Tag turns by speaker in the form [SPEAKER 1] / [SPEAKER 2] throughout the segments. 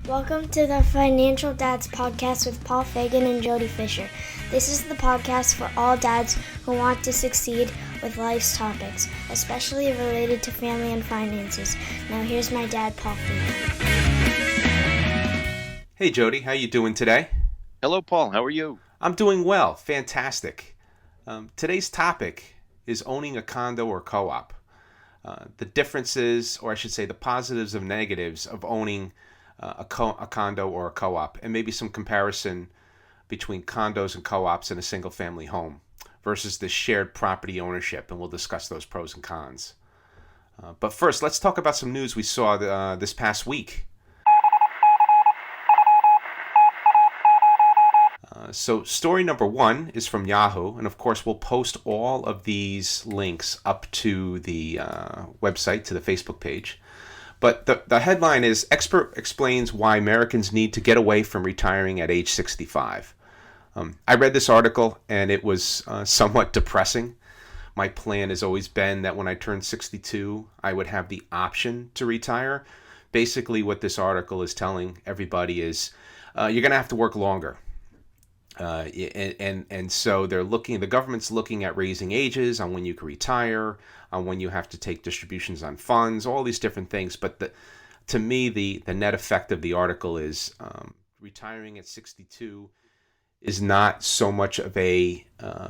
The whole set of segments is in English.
[SPEAKER 1] Welcome to the Financial Dads Podcast with Paul Fagan and Jody Fisher. This is the podcast for all dads who want to succeed with life's topics, especially related to family and finances. Now here's my dad, Paul Fagan.
[SPEAKER 2] Hey Jody, how you doing today?
[SPEAKER 3] Hello Paul, how are you?
[SPEAKER 2] I'm doing well, fantastic. Today's topic is owning a condo or co-op. The differences, or I should say the positives and negatives of owning a condo or a co-op, and maybe some comparison between condos and co-ops in a single family home versus the shared property ownership, and we'll discuss those pros and cons. But first, let's talk about some news we saw this past week. So story number one is from Yahoo, and of course we'll post all of these links up to the website, to the Facebook page. But the headline is, Expert Explains Why Americans Need to Get Away from Retiring at Age 65. I read this article and it was somewhat depressing. My plan has always been that when I turn 62, I would have the option to retire. Basically what this article is telling everybody is you're going to have to work longer. And so the government's looking at raising ages on when you can retire, on when you have to take distributions on funds, all these different things. But to me, the net effect of the article is retiring at 62 is not so much of a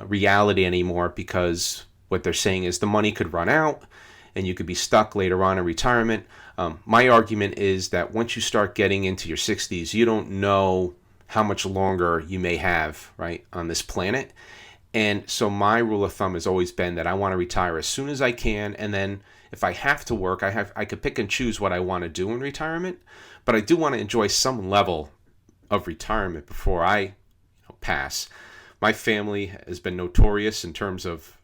[SPEAKER 2] reality anymore, because what they're saying is the money could run out and you could be stuck later on in retirement. My argument is that once you start getting into your 60s, you don't know how much longer you may have, right, on this planet. And so my rule of thumb has always been that I want to retire as soon as I can, and then if I have to work, I could pick and choose what I want to do in retirement, but I do want to enjoy some level of retirement before I pass. My family has been notorious in terms of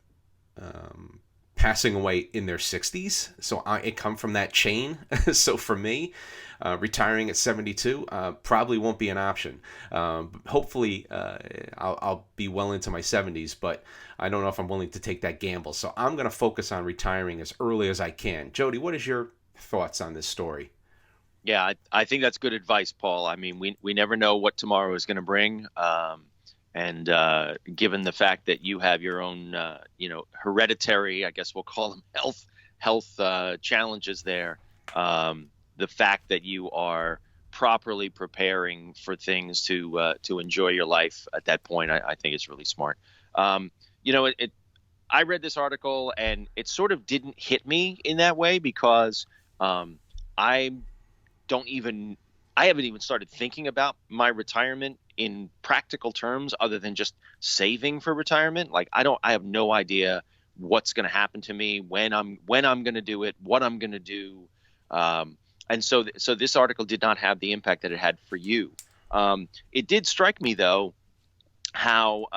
[SPEAKER 2] passing away in their 60s, so I come from that chain. So for me, retiring at 72 probably won't be an option. Hopefully, I'll be well into my 70s, but I don't know if I'm willing to take that gamble. So I'm going to focus on retiring as early as I can. Jody, what is your thoughts on this story?
[SPEAKER 3] Yeah, I think that's good advice, Paul. I mean, we never know what tomorrow is going to bring. And given the fact that you have your own, hereditary, I guess we'll call them health challenges there, the fact that you are properly preparing for things to enjoy your life at that point, I think is really smart. I read this article and it sort of didn't hit me in that way, because I haven't even started thinking about my retirement in practical terms, other than just saving for retirement. Like I have no idea what's going to happen to me, when I'm going to do it, what I'm going to do. And so this article did not have the impact that it had for you. It did strike me though, how,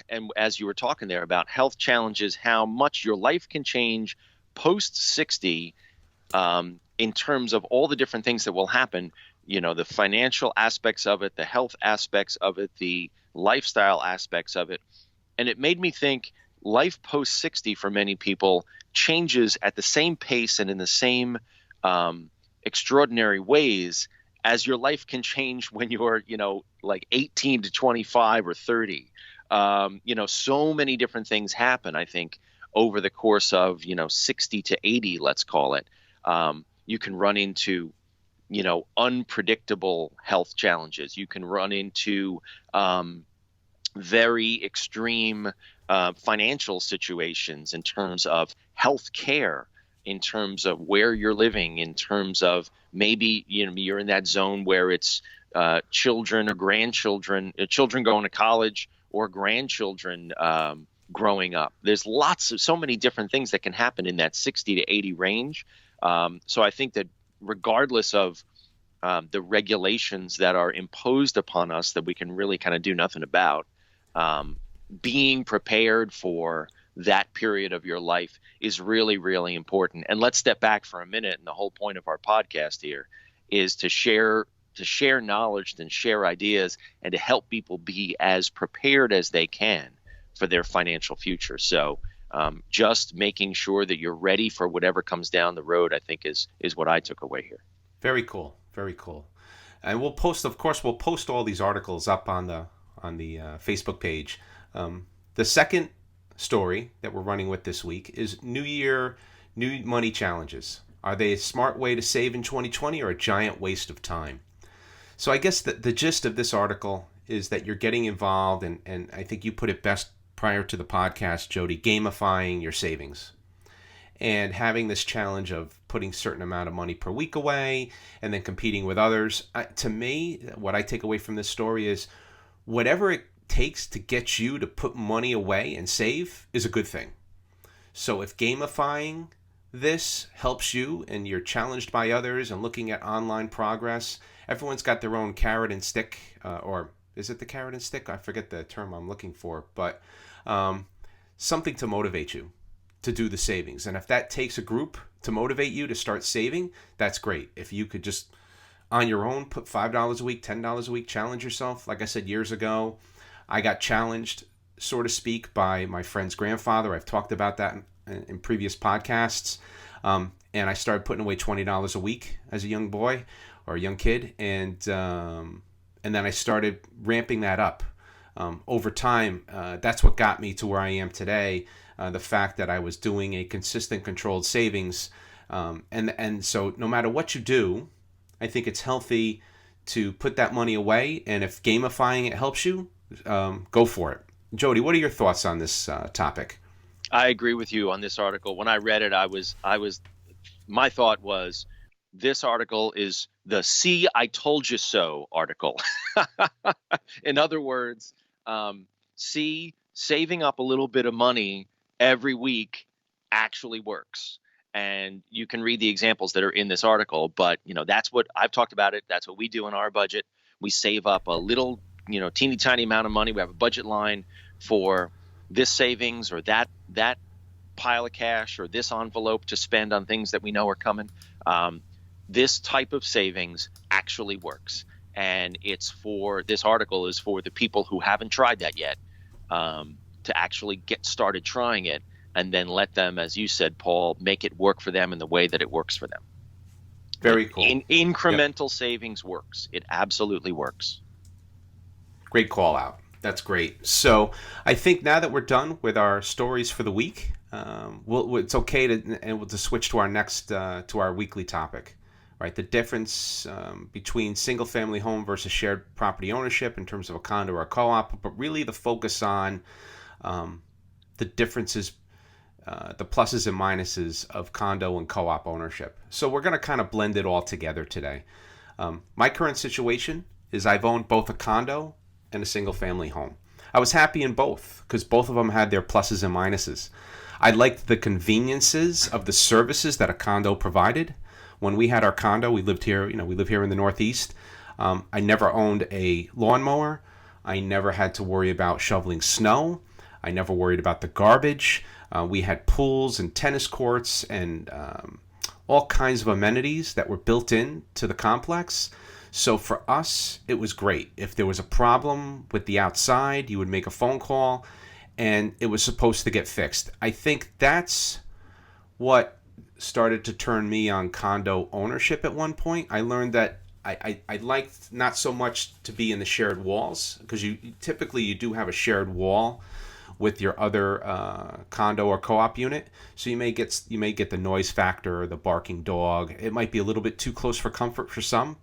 [SPEAKER 3] and as you were talking there about health challenges, how much your life can change post 60, in terms of all the different things that will happen, the financial aspects of it, the health aspects of it, the lifestyle aspects of it. And it made me think life post 60 for many people changes at the same pace and in the same extraordinary ways as your life can change when you're, like 18 to 25 or 30. So many different things happen, I think, over the course of, 60 to 80, let's call it. You can run into, unpredictable health challenges. You can run into very extreme financial situations in terms of health care, in terms of where you're living, in terms of maybe, you're in that zone where it's children or grandchildren, children going to college or grandchildren growing up. There's so many different things that can happen in that 60 to 80 range. So I think that regardless of the regulations that are imposed upon us that we can really kind of do nothing about, being prepared for that period of your life is really, really important. And let's step back for a minute. And the whole point of our podcast here is to share knowledge and share ideas and to help people be as prepared as they can for their financial future. So just making sure that you're ready for whatever comes down the road, I think is what I took away here.
[SPEAKER 2] Very cool. Very cool. And we'll post, of course, we'll post all these articles up on the Facebook page. The second story that we're running with this week is New Year, New Money Challenges. Are they a smart way to save in 2020 or a giant waste of time? So I guess the gist of this article is that you're getting involved, and I think you put it best prior to the podcast, Jody, gamifying your savings. And having this challenge of putting a certain amount of money per week away and then competing with others. To me, what I take away from this story is whatever it takes to get you to put money away and save is a good thing. So if gamifying this helps you and you're challenged by others and looking at online progress, everyone's got their own carrot and stick, or is it the carrot and stick? I forget the term I'm looking for, but something to motivate you to do the savings. And if that takes a group to motivate you to start saving, that's great. If you could just on your own put $5 a week, $10 a week, challenge yourself. Like I said years ago, I got challenged, so to speak, by my friend's grandfather. I've talked about that in previous podcasts. And I started putting away $20 a week as a young boy or a young kid. And then I started ramping that up. Over time, that's what got me to where I am today. The fact that I was doing a consistent controlled savings. And so no matter what you do, I think it's healthy to put that money away. And if gamifying it helps you, go for it. Jody, what are your thoughts on this topic?
[SPEAKER 3] I agree with you on this article. When I read it, my thought was, this article is the "See, I told you so" article. In other words, saving up a little bit of money every week actually works. And you can read the examples that are in this article, but that's what I've talked about it. That's what we do in our budget. We save up a little, teeny tiny amount of money. We have a budget line for this savings or that pile of cash or this envelope to spend on things that we know are coming. This type of savings actually works. And this article is for the people who haven't tried that yet, to actually get started trying it and then let them, as you said, Paul, make it work for them in the way that it works for them.
[SPEAKER 2] Very cool.
[SPEAKER 3] Incremental savings works. It absolutely works.
[SPEAKER 2] Great call out. That's great. So I think now that we're done with our stories for the week, it's okay to switch to our next to our weekly topic, right? The difference between single-family home versus shared property ownership in terms of a condo or a co-op, but really the focus on the differences, the pluses and minuses of condo and co-op ownership. So we're going to kind of blend it all together today. My current situation is I've owned both a condo and a single-family home. I was happy in both because both of them had their pluses and minuses. I liked the conveniences of the services that a condo provided. When we had our condo, we live here in the Northeast. I never owned a lawnmower. I never had to worry about shoveling snow. I never worried about the garbage. We had pools and tennis courts and all kinds of amenities that were built in to the complex. So for us, it was great. If there was a problem with the outside, you would make a phone call and it was supposed to get fixed. I think that's what started to turn me on condo ownership at one point. I learned that I liked not so much to be in the shared walls, because you typically do have a shared wall with your other condo or co-op unit. So you may get the noise factor, the barking dog. It might be a little bit too close for comfort for some.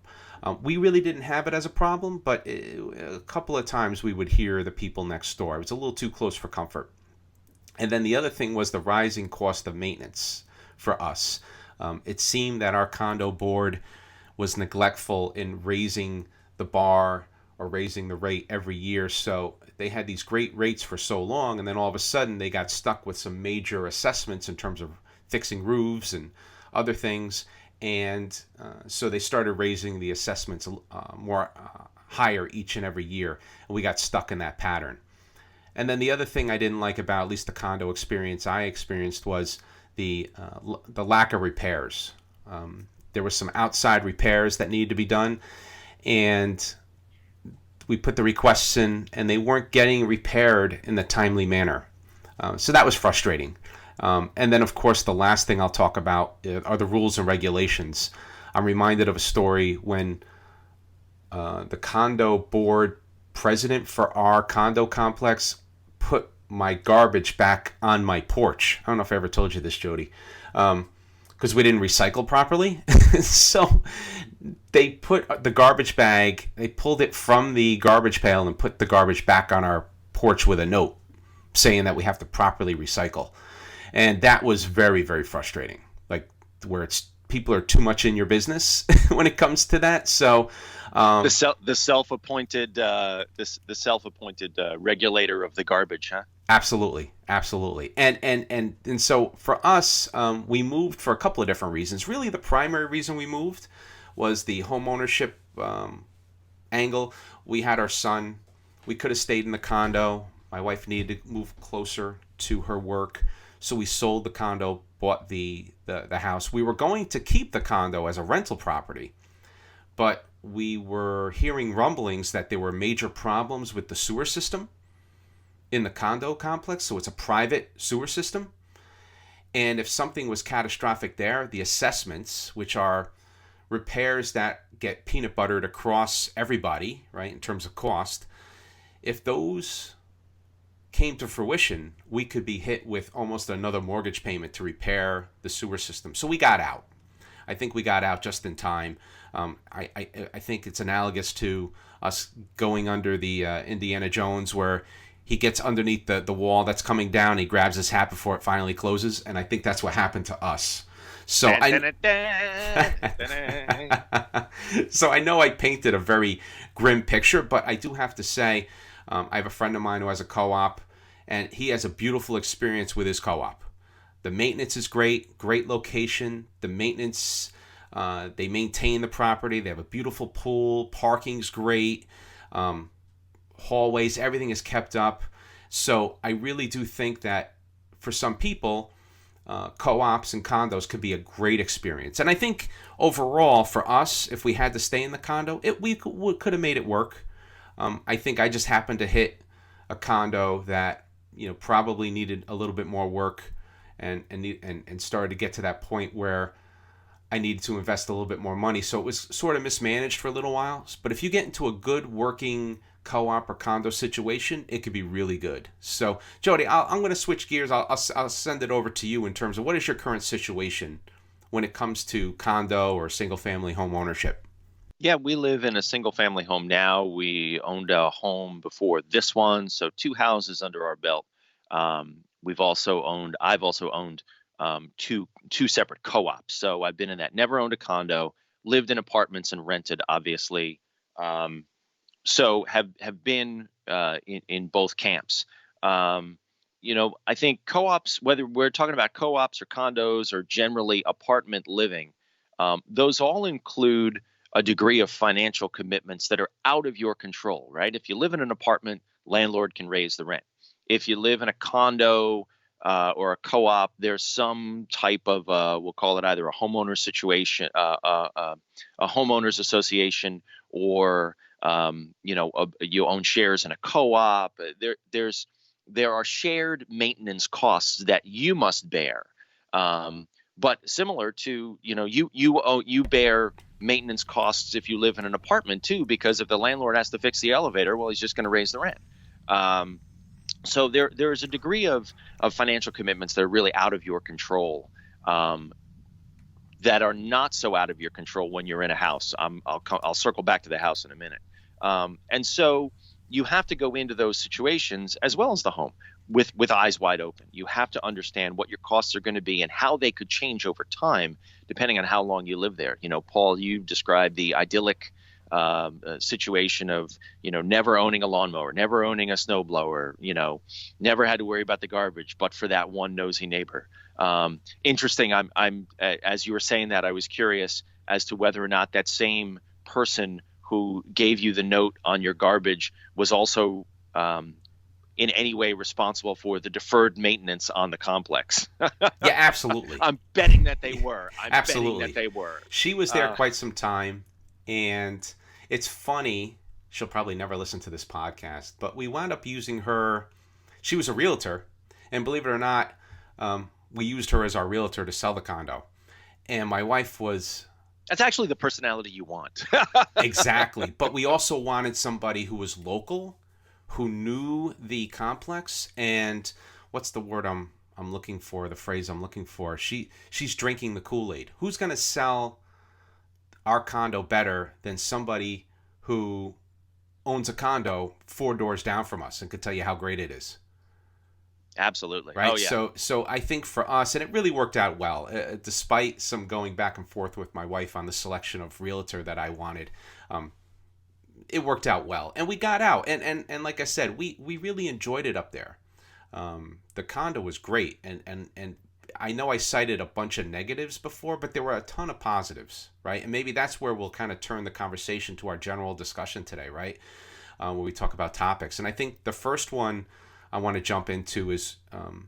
[SPEAKER 2] We really didn't have it as a problem, but a couple of times we would hear the people next door. It was a little too close for comfort. And then the other thing was the rising cost of maintenance for us. It seemed that our condo board was neglectful in raising the bar or raising the rate every year. So they had these great rates for so long, and then all of a sudden they got stuck with some major assessments in terms of fixing roofs and other things. And so they started raising the assessments more higher each and every year, and we got stuck in that pattern. And then the other thing I didn't like about at least the condo experience I experienced was the lack of repairs. There was some outside repairs that needed to be done, and we put the requests in, and they weren't getting repaired in the timely manner. So that was frustrating. And then, of course, the last thing I'll talk about are the rules and regulations. I'm reminded of a story when the condo board president for our condo complex put my garbage back on my porch. I don't know if I ever told you this, Jody, because we didn't recycle properly. So they put the garbage bag, they pulled it from the garbage pail and put the garbage back on our porch with a note saying that we have to properly recycle. And that was very, very frustrating. Like, where it's people are too much in your business when it comes to that. So
[SPEAKER 3] the self-appointed regulator of the garbage, huh?
[SPEAKER 2] Absolutely. And so for us, we moved for a couple of different reasons. Really, the primary reason we moved was the home ownership angle. We had our son. We could have stayed in the condo. My wife needed to move closer to her work, so we sold the condo, bought the house. We were going to keep the condo as a rental property, but we were hearing rumblings that there were major problems with the sewer system in the condo complex. So it's a private sewer system. And if something was catastrophic there, the assessments, which are repairs that get peanut buttered across everybody, right, in terms of cost, if those came to fruition, we could be hit with almost another mortgage payment to repair the sewer system. So we got out. I think we got out just in time. I think it's analogous to us going under the Indiana Jones, where he gets underneath the wall that's coming down. He grabs his hat before it finally closes, and I think that's what happened to us. So so I know I painted a very grim picture, but I do have to say, I have a friend of mine who has a co-op, and he has a beautiful experience with his co-op. The maintenance is great location. The maintenance, they maintain the property. They have a beautiful pool. Parking's great. Hallways, everything is kept up. So I really do think that for some people, co-ops and condos could be a great experience. And I think overall for us, if we had to stay in the condo, we could have made it work. I think I just happened to hit a condo that probably needed a little bit more work, and started to get to that point where I needed to invest a little bit more money. So it was sort of mismanaged for a little while. But if you get into a good working co-op or condo situation, it could be really good. So Jody, I'm going to switch gears. I'll send it over to you in terms of what is your current situation when it comes to condo or single family home ownership.
[SPEAKER 3] Yeah, we live in a single family home now. We owned a home before this one, so 2 houses under our belt. I've also owned two separate co-ops. So I've been in that. Never owned a condo, lived in apartments and rented, obviously. So have been in both camps. I think co-ops, whether we're talking about co-ops or condos or generally apartment living, those all include a degree of financial commitments that are out of your control, right? If you live in an apartment, landlord can raise the rent. If you live in a condo or a co-op, there's some type of, we'll call it either a homeowner situation, a homeowners association, or you own shares in a co-op. There are shared maintenance costs that you must bear. But similar to, you bear maintenance costs if you live in an apartment too, because if the landlord has to fix the elevator, well, he's just going to raise the rent. So there is a degree of financial commitments that are really out of your control, that are not so out of your control when you're in a house. I'll circle back to the house in a minute. And so you have to go into those situations as well as the home with eyes wide open. You have to understand what your costs are going to be and how they could change over time, depending on how long you live there. Paul, you described the idyllic situation of, never owning a lawnmower, never owning a snowblower, never had to worry about the garbage, but for that one nosy neighbor. Interesting. I'm as you were saying that, I was curious as to whether or not that same person who gave you the note on your garbage was also in any way responsible for the deferred maintenance on the complex.
[SPEAKER 2] Yeah, absolutely.
[SPEAKER 3] I'm betting that they were.
[SPEAKER 2] Absolutely.
[SPEAKER 3] Betting that they were.
[SPEAKER 2] She was there quite some time, and it's funny. She'll probably never listen to this podcast, but we wound up using her. She was a realtor, and believe it or not, we used her as our realtor to sell the condo. And my wife was
[SPEAKER 3] That's actually the personality you want.
[SPEAKER 2] Exactly. But we also wanted somebody who was local, who knew the complex, and what's the word I'm looking for, the phrase I'm looking for? She's drinking the Kool-Aid. Who's going to sell our condo better than somebody who owns a condo 4 doors down from us and could tell you how great it is?
[SPEAKER 3] Absolutely.
[SPEAKER 2] Right.
[SPEAKER 3] Oh yeah.
[SPEAKER 2] So I think for us, and it really worked out well, despite some going back and forth with my wife on the selection of realtor that I wanted. It worked out well, and we got out, and like I said, we really enjoyed it up there. The condo was great, and I know I cited a bunch of negatives before, but there were a ton of positives, right? And maybe that's where we'll kind of turn the conversation to our general discussion today, right? Where we talk about topics. And I think the first one I want to jump into is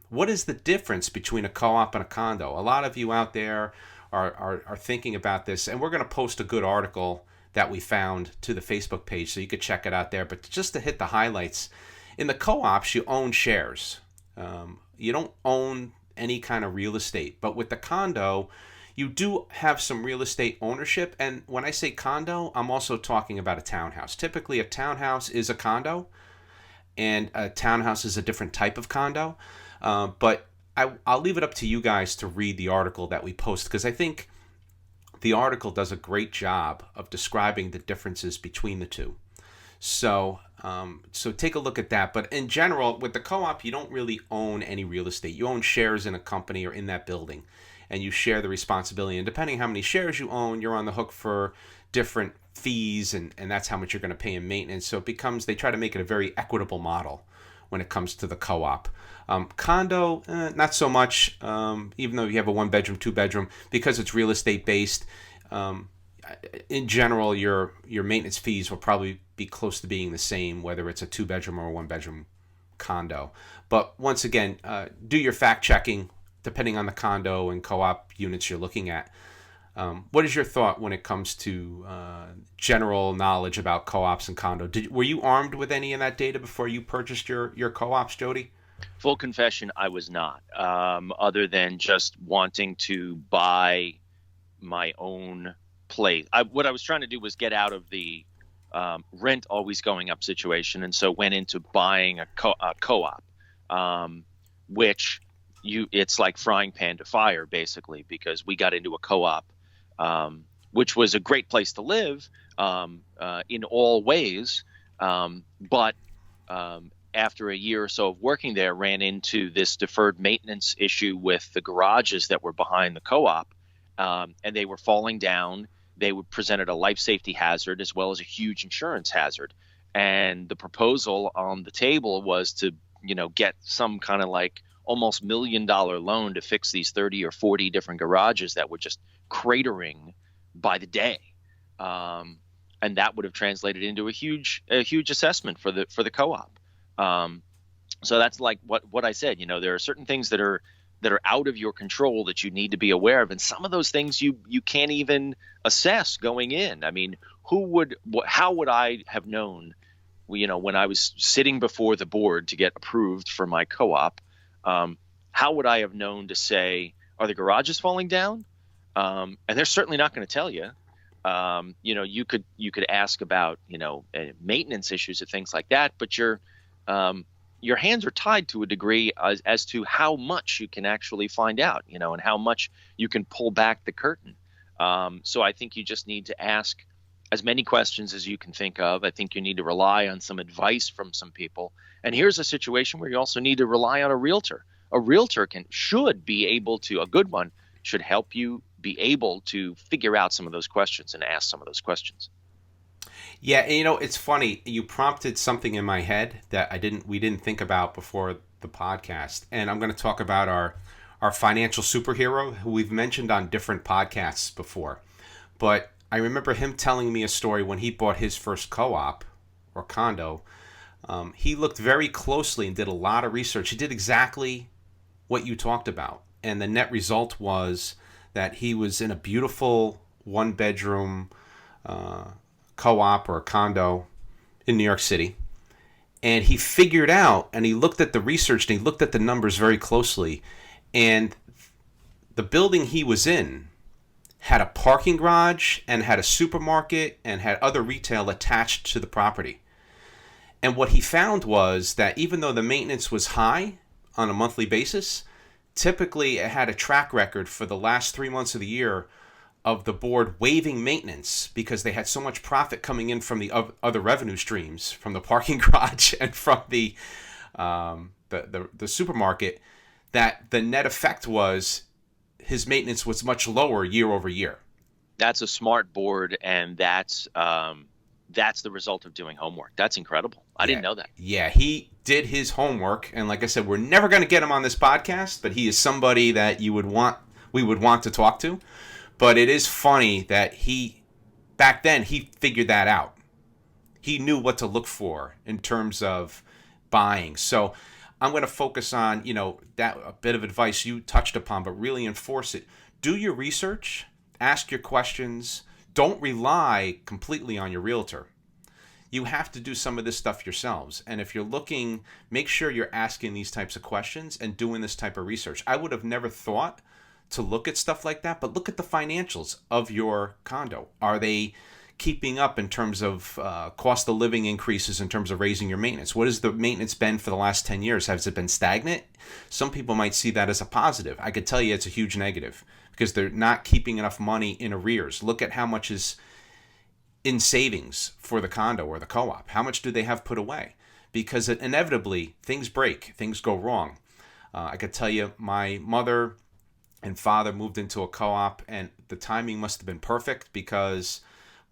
[SPEAKER 2] what is the difference between a co-op and a condo? A lot of you out there are thinking about this, and we're going to post a good article that we found to the Facebook page, so you could check it out there. But just to hit the highlights, in the co-ops, you own shares. You don't own any kind of real estate. But with the condo, you do have some real estate ownership. And when I say condo, I'm also talking about a townhouse. Typically, a townhouse is a condo, and a townhouse is a different type of condo. But I'll leave it up to you guys to read the article that we post, because I think the article does a great job of describing the differences between the two. So take a look at that. But in general, with the co-op, you don't really own any real estate. You own shares in a company or in that building, and you share the responsibility. And depending how many shares you own, you're on the hook for different fees, and that's how much you're going to pay in maintenance. So it becomes, they try to make it a very equitable model when it comes to the co-op. Condo, not so much, even though you have a 1-bedroom, 2-bedroom, because it's real estate based. In general, your maintenance fees will probably be close to being the same, whether it's a 2-bedroom or a 1-bedroom condo. But once again, do your fact checking depending on the condo and co-op units you're looking at. What is your thought when it comes to general knowledge about co-ops and condo? Were you armed with any of that data before you purchased your co-ops, Jody?
[SPEAKER 3] Full confession, I was not. Other than just wanting to buy my own place. What I was trying to do was get out of the rent always going up situation, and so went into buying a co-op, which it's like frying pan to fire, basically, because we got into a co-op, which was a great place to live in all ways, but after a year or so of working there, ran into this deferred maintenance issue with the garages that were behind the co-op, and they were falling down. They presented a life safety hazard as well as a huge insurance hazard. And the proposal on the table was to, get some kind of like almost $1 million loan to fix these 30 or 40 different garages that were just cratering by the day. And that would have translated into a huge assessment for the co-op. So that's like what I said. There are certain things that are out of your control that you need to be aware of, and some of those things you can't even assess going in. I mean, how would I have known, when I was sitting before the board to get approved for my co-op, how would I have known to say, are the garages falling down? And they're certainly not going to tell you. You could ask about, maintenance issues and things like that, but your hands are tied to a degree as to how much you can actually find out, and how much you can pull back the curtain. So I think you just need to ask as many questions as you can think of. I think you need to rely on some advice from some people. And here's a situation where you also need to rely on a realtor. A realtor should be able to, a good one, should help you be able to figure out some of those questions and ask some of those questions.
[SPEAKER 2] Yeah, and it's funny. You prompted something in my head that we didn't think about before the podcast, and I'm going to talk about our financial superhero who we've mentioned on different podcasts before. But I remember him telling me a story when he bought his first co-op or condo. He looked very closely and did a lot of research. He did exactly what you talked about, and the net result was that he was in a beautiful 1-bedroom co-op or a condo in New York City, and he figured out, and he looked at the research and he looked at the numbers very closely, and the building he was in had a parking garage and had a supermarket and had other retail attached to the property. And what he found was that even though the maintenance was high on a monthly basis, typically it had a track record for the last 3 months of the year of the board waiving maintenance because they had so much profit coming in from the other revenue streams, from the parking garage and from the supermarket, that the net effect was his maintenance was much lower year over year.
[SPEAKER 3] That's a smart board, and that's the result of doing homework. That's incredible. I didn't know that.
[SPEAKER 2] Yeah, he did his homework, and like I said, we're never going to get him on this podcast, but he is somebody that we would want to talk to. But it is funny that back then he figured that out. He knew what to look for in terms of buying. So I'm going to focus on, that a bit of advice you touched upon, but really enforce it. Do your research, ask your questions. Don't rely completely on your realtor. You have to do some of this stuff yourselves. And if you're looking, make sure you're asking these types of questions and doing this type of research. I would have never thought to look at stuff like that, but look at the financials of your condo. Are they keeping up in terms of cost of living increases, in terms of raising your maintenance? What has the maintenance been for the last 10 years? Has it been stagnant? Some people might see that as a positive. I could tell you it's a huge negative because they're not keeping enough money in arrears. Look at how much is in savings for the condo or the co-op. How much do they have put away? Because inevitably things break, things go wrong. I could tell you my mother and father moved into a co-op, and the timing must have been perfect because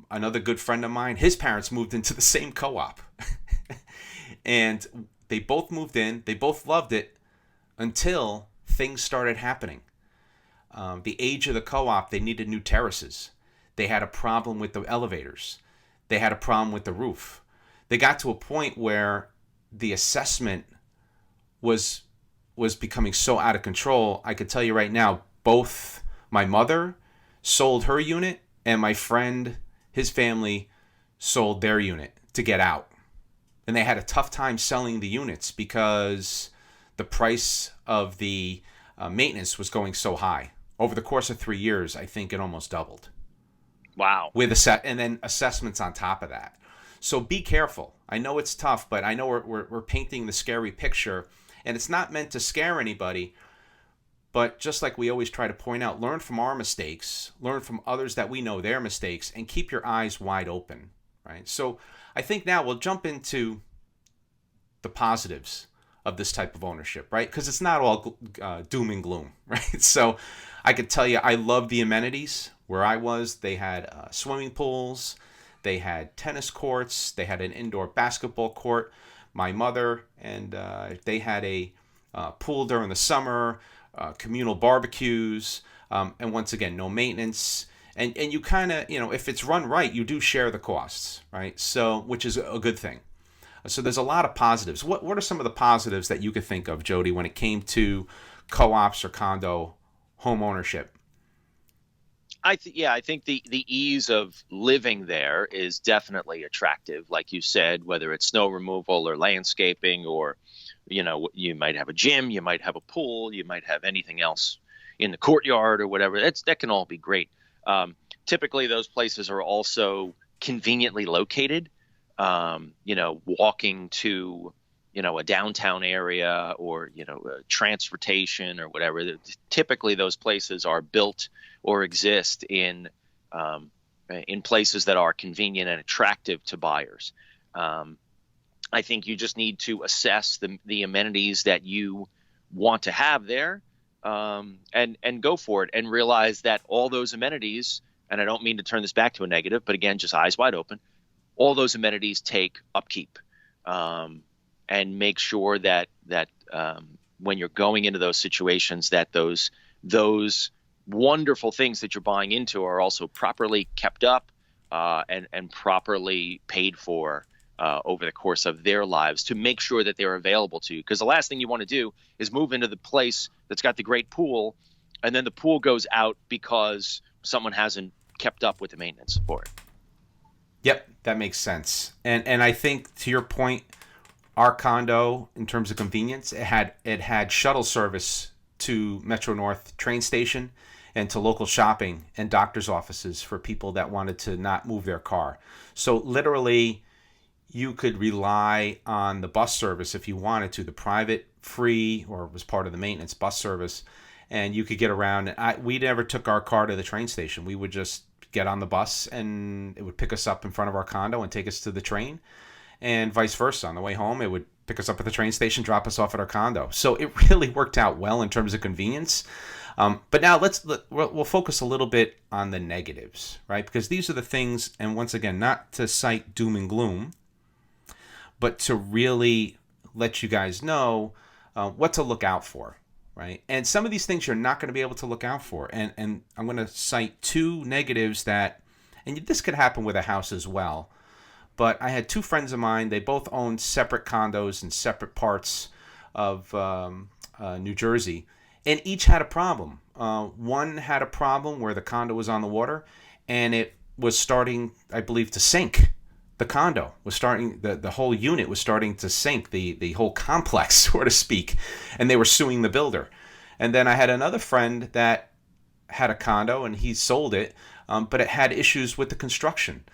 [SPEAKER 2] another good friend of mine, his parents moved into the same co-op. And they both moved in. They both loved it until things started happening. The age of the co-op, they needed new terraces. They had a problem with the elevators. They had a problem with the roof. They got to a point where the assessment was becoming so out of control. I could tell you right now, both my mother sold her unit and my friend, his family, sold their unit to get out. And they had a tough time selling the units because the price of the maintenance was going so high. Over the course of 3 years, I think it almost doubled.
[SPEAKER 3] Wow.
[SPEAKER 2] And then assessments on top of that. So be careful. I know it's tough, but I know we're painting the scary picture, and it's not meant to scare anybody. But just like we always try to point out, learn from our mistakes, learn from others that we know their mistakes, and keep your eyes wide open, right? So I think now we'll jump into the positives of this type of ownership, right? Because it's not all doom and gloom, right? So I could tell you I love the amenities. Where I was, they had swimming pools, they had tennis courts, they had an indoor basketball court. My mother and they had a pool during the summer, communal barbecues, and once again, no maintenance. And you kind of, if it's run right, you do share the costs, right? So, which is a good thing. So there's a lot of positives. What are some of the positives that you could think of, Jody, when it came to co-ops or condo home ownership?
[SPEAKER 3] I think the ease of living there is definitely attractive. Like you said, whether it's snow removal or landscaping, or, you might have a gym, you might have a pool, you might have anything else in the courtyard or whatever. That can all be great. Typically, those places are also conveniently located. Walking to, a downtown area or, transportation or whatever. Typically, those places are built or exist in places that are convenient and attractive to buyers. I think you just need to assess the amenities that you want to have there, and go for it, and realize that all those amenities, and I don't mean to turn this back to a negative, but again, just eyes wide open, all those amenities take upkeep, and make sure that when you're going into those situations, that those wonderful things that you're buying into are also properly kept up, and properly paid for over the course of their lives, to make sure that they're available to you. Because the last thing you want to do is move into the place that's got the great pool, and then the pool goes out because someone hasn't kept up with the maintenance for it.
[SPEAKER 2] Yep, that makes sense. And I think, to your point, our condo, in terms of convenience, it had shuttle service to Metro North train station, and to local shopping and doctor's offices for people that wanted to not move their car. So literally, you could rely on the bus service if you wanted to, the private, free, or was part of the maintenance bus service, and you could get around. We never took our car to the train station. We would just get on the bus, and it would pick us up in front of our condo and take us to the train, and vice versa. On the way home, it would pick us up at the train station, drop us off at our condo. So it really worked out well in terms of convenience. But now we'll focus a little bit on the negatives, right? Because these are the things, and once again, not to cite doom and gloom, but to really let you guys know what to look out for, right? And some of these things you're not going to be able to look out for. And I'm going to cite two negatives that, and this could happen with a house as well, but I had two friends of mine. They both owned separate condos in separate parts of New Jersey, and each had a problem. One had a problem where the condo was on the water, and it was starting, I believe, to sink. The condo was starting, the whole unit was starting to sink, the whole complex, so to speak, and they were suing the builder. And then I had another friend that had a condo, and he sold it, but it had issues with the construction.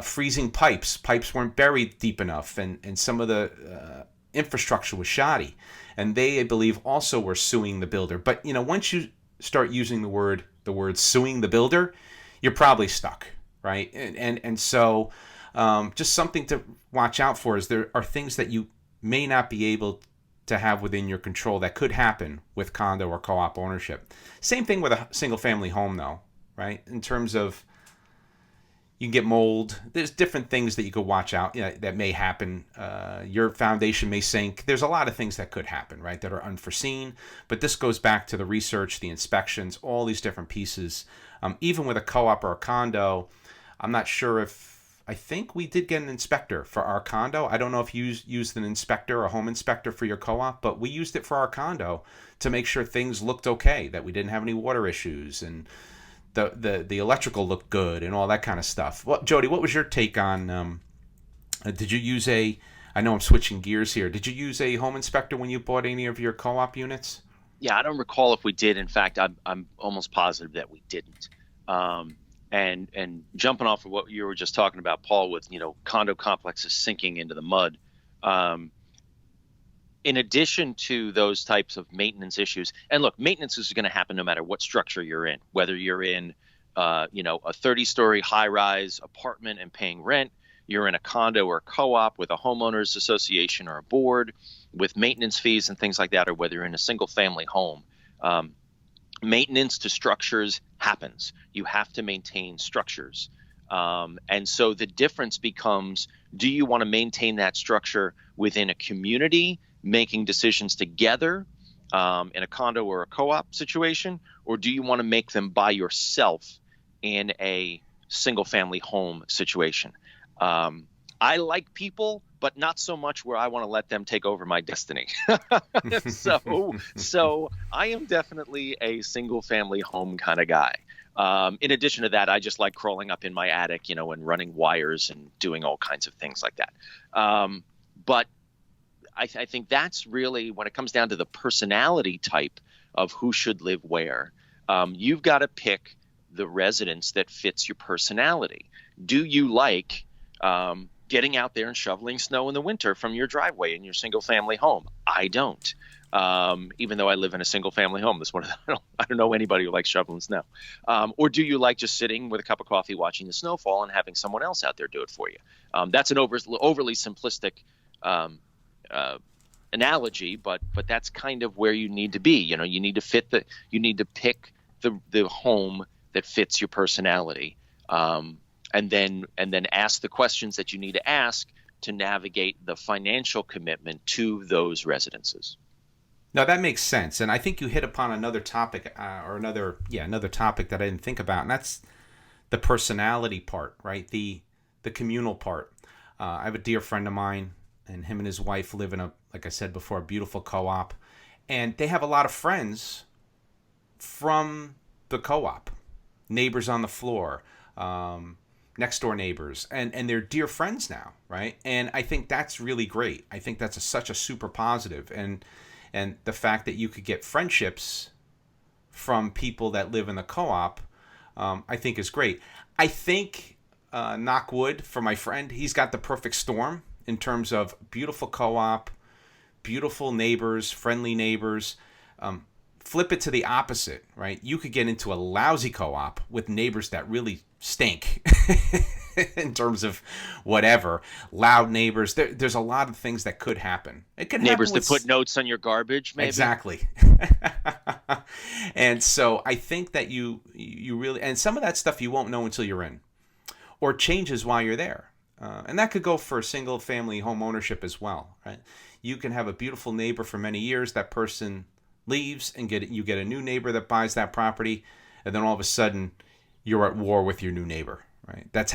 [SPEAKER 2] Freezing pipes. Pipes weren't buried deep enough, and some of the infrastructure was shoddy. And they, I believe, also were suing the builder. But once you start using the word suing the builder, you're probably stuck, right? And so just something to watch out for is there are things that you may not be able to have within your control that could happen with condo or co-op ownership. Same thing with a single family home, though, right? In terms of you can get mold. There's different things that you could watch out that may happen. Your foundation may sink. There's a lot of things that could happen, right, that are unforeseen. But this goes back to the research, the inspections, all these different pieces. Even with a co-op or a condo, I'm not sure I think we did get an inspector for our condo. I don't know if you used an inspector, a home inspector for your co-op, but we used it for our condo to make sure things looked okay, that we didn't have any water issues, and the electrical looked good and all that kind of stuff. Well, Jody, what was your take on, did you use I know I'm switching gears here, did you use a home inspector when you bought any of your co-op units?
[SPEAKER 3] Yeah, I don't recall if we did. In fact, I'm almost positive that we didn't. And jumping off of what you were just talking about, Paul, with condo complexes sinking into the mud. In addition to those types of maintenance issues, and look, maintenance is going to happen no matter what structure you're in, whether you're in a 30-story high-rise apartment and paying rent, you're in a condo or a co-op with a homeowners association or a board with maintenance fees and things like that, or whether you're in a single-family home. Maintenance to structures happens. You have to maintain structures. And so the difference becomes, do you want to maintain that structure within a community, making decisions together in a condo or a co-op situation, or do you want to make them by yourself in a single family home situation? I like people, but not so much where I want to let them take over my destiny. So I am definitely a single family home kind of guy. In addition to that, I just like crawling up in my attic, and running wires and doing all kinds of things like that. But I think that's really, when it comes down to the personality type of who should live where, you've got to pick the residence that fits your personality. Do you like getting out there and shoveling snow in the winter from your driveway in your single family home? I don't. Even though I live in a single family home, I don't know anybody who likes shoveling snow. Or do you like just sitting with a cup of coffee watching the snow fall and having someone else out there do it for you? That's an overly simplistic analogy, but that's kind of where you need to be. You need to pick the home that fits your personality. And then ask the questions that you need to ask to navigate the financial commitment to those residences.
[SPEAKER 2] Now that makes sense, and I think you hit upon another topic, another topic that I didn't think about, and that's the personality part, right? The communal part. I have a dear friend of mine, and him and his wife live in like I said before, a beautiful co-op, and they have a lot of friends from the co-op, neighbors on the floor. Next door neighbors, and they're dear friends now, right? And I think that's really great. I think that's such a super positive, and the fact that you could get friendships from people that live in the co-op, I think is great. I think, knock wood for my friend, he's got the perfect storm in terms of beautiful co-op, beautiful neighbors, friendly neighbors. Flip it to the opposite, right? You could get into a lousy co-op with neighbors that really stink in terms of whatever. Loud neighbors. There's a lot of things that could happen. It could
[SPEAKER 3] Neighbors
[SPEAKER 2] happen
[SPEAKER 3] that put notes on your garbage, maybe?
[SPEAKER 2] Exactly. And so I think that you really, and some of that stuff you won't know until you're in, or changes while you're there. And that could go for single family home ownership as well, right? You can have a beautiful neighbor for many years. That person leaves and you get a new neighbor that buys that property, and then all of a sudden you're at war with your new neighbor, right? That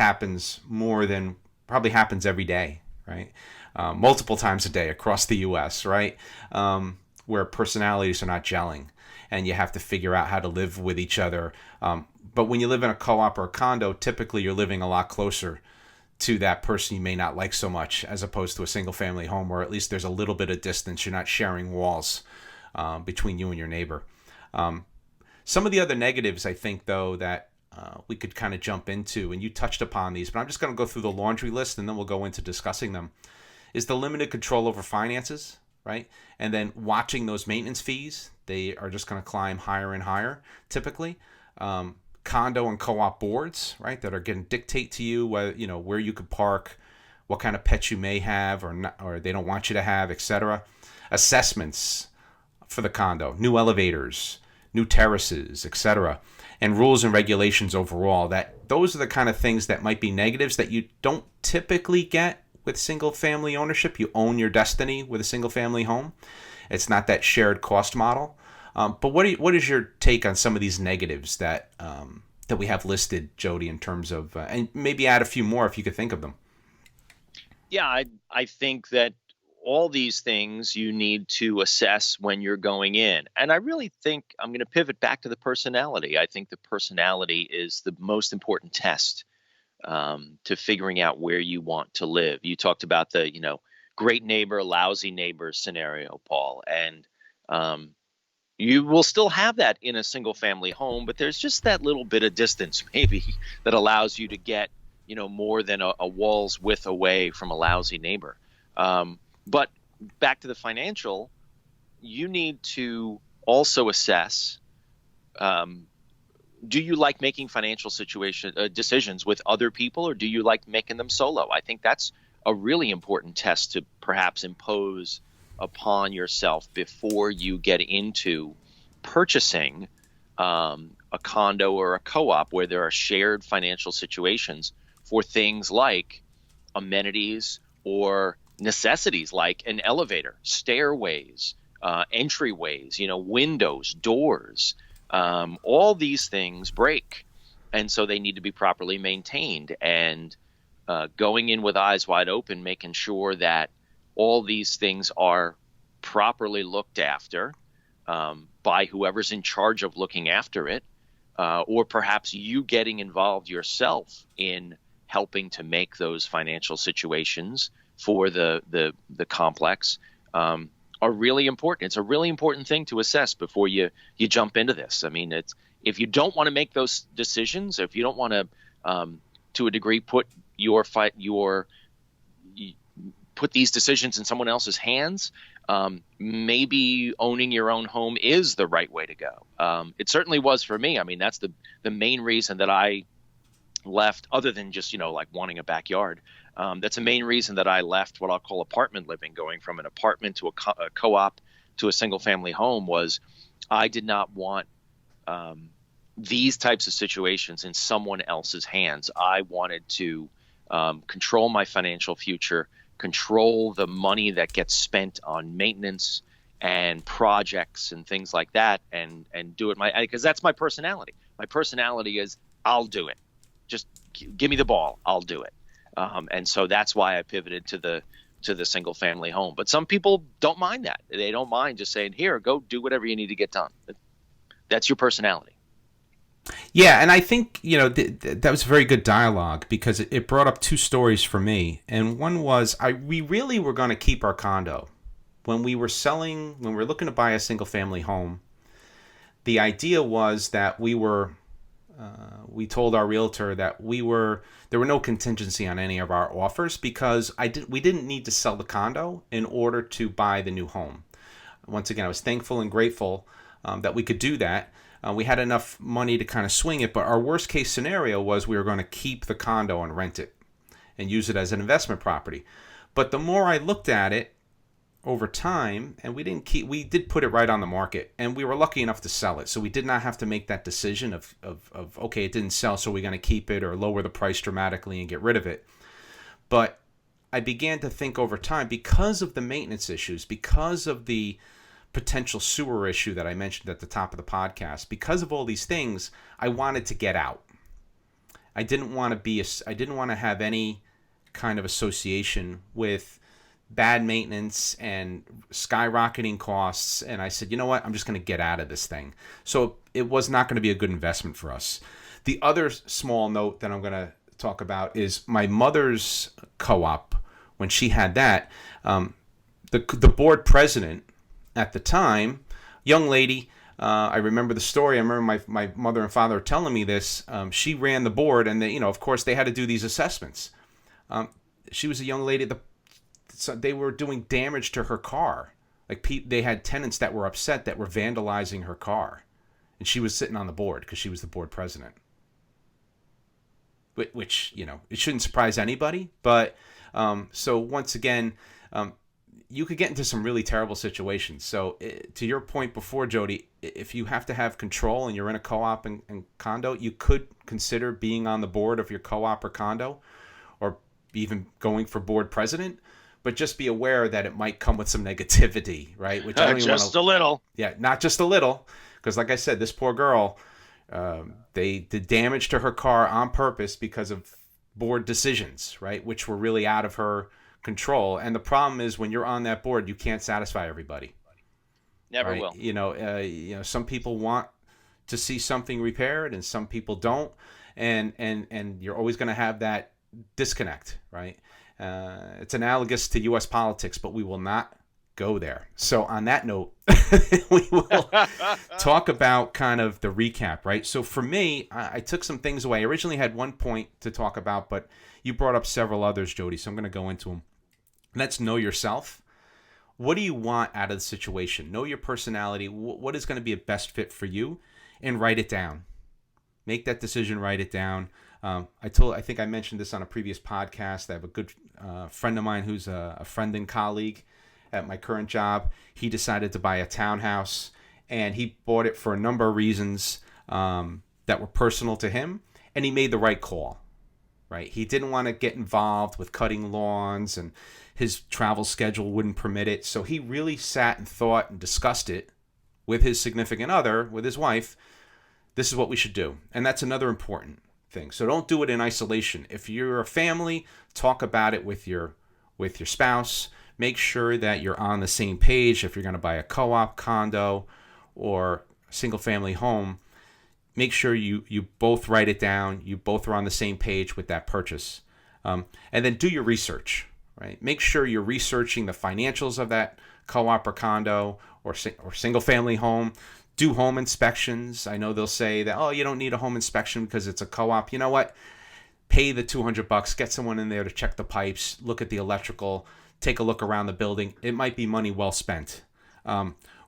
[SPEAKER 2] probably happens every day, right? Multiple times a day across the U.S., right? Where personalities are not gelling, and you have to figure out how to live with each other. But when you live in a co-op or a condo, typically you're living a lot closer to that person you may not like so much, as opposed to a single family home where at least there's a little bit of distance. You're not sharing walls between you and your neighbor. Some of the other negatives, I think, though, that we could kind of jump into, and you touched upon these, but I'm just going to go through the laundry list and then we'll go into discussing them, is the limited control over finances, right? And then watching those maintenance fees. They are just going to climb higher and higher, typically. Condo and co-op boards, right, that are going to dictate to you where you could park, what kind of pets you may have or not, or they don't want you to have, etc. Assessments for the condo, new elevators, new terraces, etc. And rules and regulations overall. Those are the kind of things that might be negatives that you don't typically get with single family ownership. You own your destiny with a single family home. It's not that shared cost model. But what is your take on some of these negatives that we have listed, Jody, in terms of, and maybe add a few more if you could think of them?
[SPEAKER 3] Yeah, I think that all these things you need to assess when you're going in. And I really think I'm going to pivot back to the personality. I think the personality is the most important test to figuring out where you want to live. You talked about the, great neighbor, lousy neighbor scenario, Paul. And you will still have that in a single family home, but there's just that little bit of distance maybe that allows you to get, more than a wall's width away from a lousy neighbor. But back to the financial, you need to also assess, do you like making financial decisions with other people, or do you like making them solo? I think that's a really important test to perhaps impose upon yourself before you get into purchasing a condo or a co-op where there are shared financial situations for things like amenities or necessities like an elevator, stairways, entryways, windows, doors. All these things break, and so they need to be properly maintained. And going in with eyes wide open, making sure that all these things are properly looked after by whoever's in charge of looking after it, or perhaps you getting involved yourself in helping to make those financial situations for the complex are really important. It's a really important thing to assess before you jump into this. I mean, if you don't want to make those decisions, if you don't want to a degree put put these decisions in someone else's hands, maybe owning your own home is the right way to go. It certainly was for me. I mean, that's the main reason that I left, other than just, like wanting a backyard. That's the main reason that I left what I'll call apartment living, going from an apartment to a co-op to a single family home, was I did not want these types of situations in someone else's hands. I wanted to control my financial future, control the money that gets spent on maintenance and projects and things like that, and do it because that's my personality. My personality is I'll do it. Just give me the ball. I'll do it. And so that's why I pivoted to the single family home. But some people don't mind that. They don't mind just saying, here, go do whatever you need to get done. That's your personality.
[SPEAKER 2] Yeah, and I think, that was a very good dialogue, because it brought up two stories for me. And one was, we really were going to keep our condo. When we were looking to buy a single family home, the idea was that we told our realtor that there were no contingency on any of our offers because we didn't need to sell the condo in order to buy the new home. Once again, I was thankful and grateful that we could do that. We had enough money to kind of swing it, but our worst case scenario was we were going to keep the condo and rent it and use it as an investment property. But the more I looked at it over time, and we did put it right on the market, and we were lucky enough to sell it. So we did not have to make that decision of okay, it didn't sell, so we're going to keep it or lower the price dramatically and get rid of it. But I began to think over time, because of the maintenance issues, because of the potential sewer issue that I mentioned at the top of the podcast, because of all these things, I wanted to get out. I didn't want to have any kind of association with bad maintenance and skyrocketing costs, and I said, you know what, I'm just going to get out of this thing. So it was not going to be a good investment for us. The other small note that I'm going to talk about is my mother's co-op. When she had that, the board president at the time, young lady, I remember the story. I remember my mother and father telling me this. She ran the board, and of course, they had to do these assessments. She was a young lady. So they were doing damage to her car. Like they had tenants that were upset that were vandalizing her car, and she was sitting on the board because she was the board president. Which it shouldn't surprise anybody. But so once again, you could get into some really terrible situations. So to your point before, Jody, if you have to have control and you're in a co-op and condo, you could consider being on the board of your co-op or condo, or even going for board president. But just be aware that it might come with some negativity, right? Which I don't
[SPEAKER 3] just a little.
[SPEAKER 2] Yeah, not just a little. Because like I said, this poor girl, they did damage to her car on purpose because of board decisions, right? Which were really out of her control. And the problem is when you're on that board, you can't satisfy everybody.
[SPEAKER 3] Never
[SPEAKER 2] right?
[SPEAKER 3] will.
[SPEAKER 2] Some people want to see something repaired and some people don't. And you're always going to have that disconnect, right? It's analogous to U.S. politics, but we will not go there. So on that note, we will talk about kind of the recap, right? So for me, I took some things away. I originally had one point to talk about, but you brought up several others, Jody, so I'm going to go into them. Let's know yourself. What do you want out of the situation? Know your personality. What is going to be a best fit for you? And write it down. Make that decision, write it down. I think I mentioned this on a previous podcast. I have a good friend of mine who's a friend and colleague at my current job. He decided to buy a townhouse, and he bought it for a number of reasons that were personal to him, and he made the right call, right? He didn't want to get involved with cutting lawns, and his travel schedule wouldn't permit it. So he really sat and thought and discussed it with his significant other, with his wife. This is what we should do. And that's another important thing. So don't do it in isolation. If you're a family, talk about it with your spouse. Make sure that you're on the same page. If you're going to buy a co-op, condo, or single family home, make sure you both write it down. You both are on the same page with that purchase. And then do your research, right? Make sure you're researching the financials of that co-op or condo or single family home. Do home inspections. I know they'll say that, oh, you don't need a home inspection because it's a co-op. You know what? Pay the $200, get someone in there to check the pipes, look at the electrical, take a look around the building. It might be money well spent.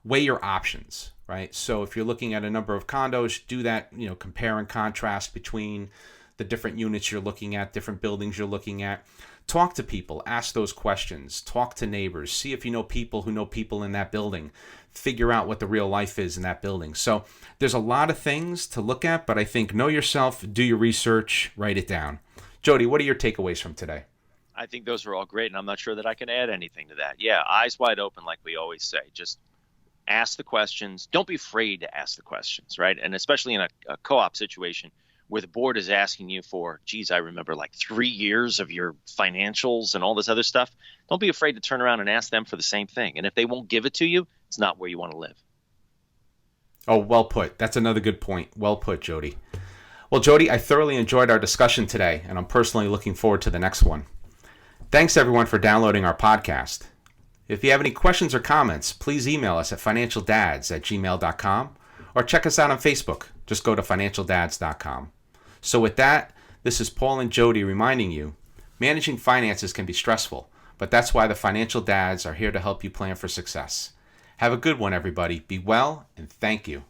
[SPEAKER 2] Weigh your options, right? So if you're looking at a number of condos, do that, compare and contrast between the different units you're looking at, different buildings you're looking at. Talk to people, ask those questions, talk to neighbors, see if you know people who know people in that building, figure out what the real life is in that building. So there's a lot of things to look at, but I think know yourself, do your research, write it down. Jody, what are your takeaways from today?
[SPEAKER 3] I think those are all great, and I'm not sure that I can add anything to that. Yeah, eyes wide open, like we always say. Just ask the questions. Don't be afraid to ask the questions, right? And especially in a co-op situation where the board is asking you for, geez, I remember like 3 years of your financials and all this other stuff. Don't be afraid to turn around and ask them for the same thing. And if they won't give it to you, it's not where you want to live.
[SPEAKER 2] Oh, well put. That's another good point. Well put, Jody. Well, Jody, I thoroughly enjoyed our discussion today, and I'm personally looking forward to the next one. Thanks, everyone, for downloading our podcast. If you have any questions or comments, please email us at financialdads@gmail.com or check us out on Facebook. Just go to financialdads.com. So with that, this is Paul and Jody reminding you, managing finances can be stressful, but that's why the Financial Dads are here to help you plan for success. Have a good one, everybody. Be well, and thank you.